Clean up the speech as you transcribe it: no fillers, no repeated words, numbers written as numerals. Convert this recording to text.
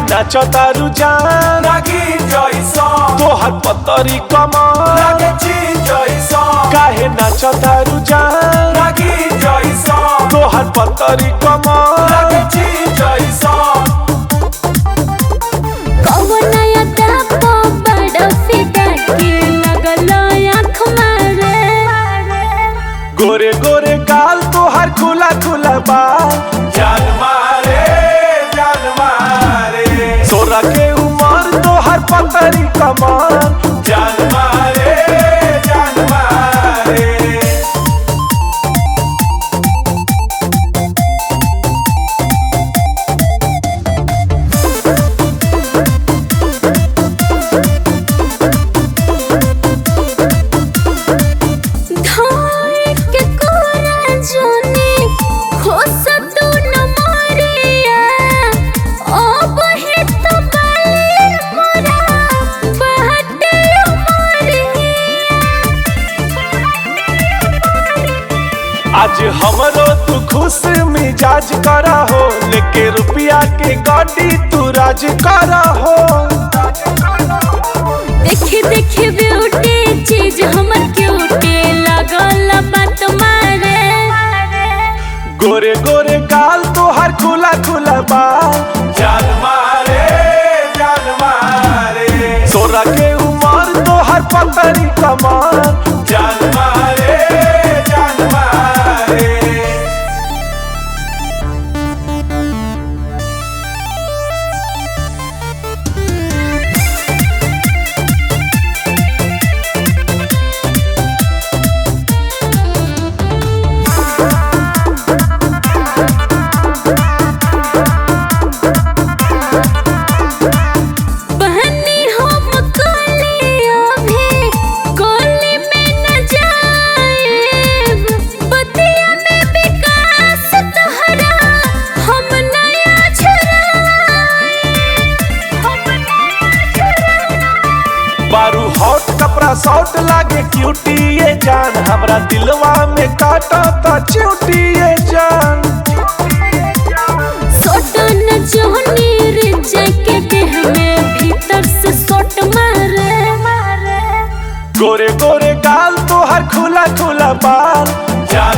नाचो तारू जान तोहर पतरी कमर काहे नाचो तारू जान तोहर पतरी कमर गोरे गोरे गाल तोहर खुला खुला बाल जान मारे सोरा के उमर तोहर पतरी कमर जान मारे आज हमरो तू खुश मिजाज करा हो लेके रुपया के गाड़ी तू राज करा हो देखे देखे ब्यूटी चीज हमर क्यूटी लगल बात मारे गोरे गोरे गाल तोहर खुला खुला बाल जान मारे सोरा के उमर तोहर पतरी कमर जान मारे बारू हॉट कपड़ा शॉर्ट लागे क्यूटी ये जान हमरा दिलवा में काटा ता च्यूटी ये जान सोटन जोनी रिच के देह में भीतर से सोट मारे गोरे गोरे गाल तोहर खुला खुला बाल जान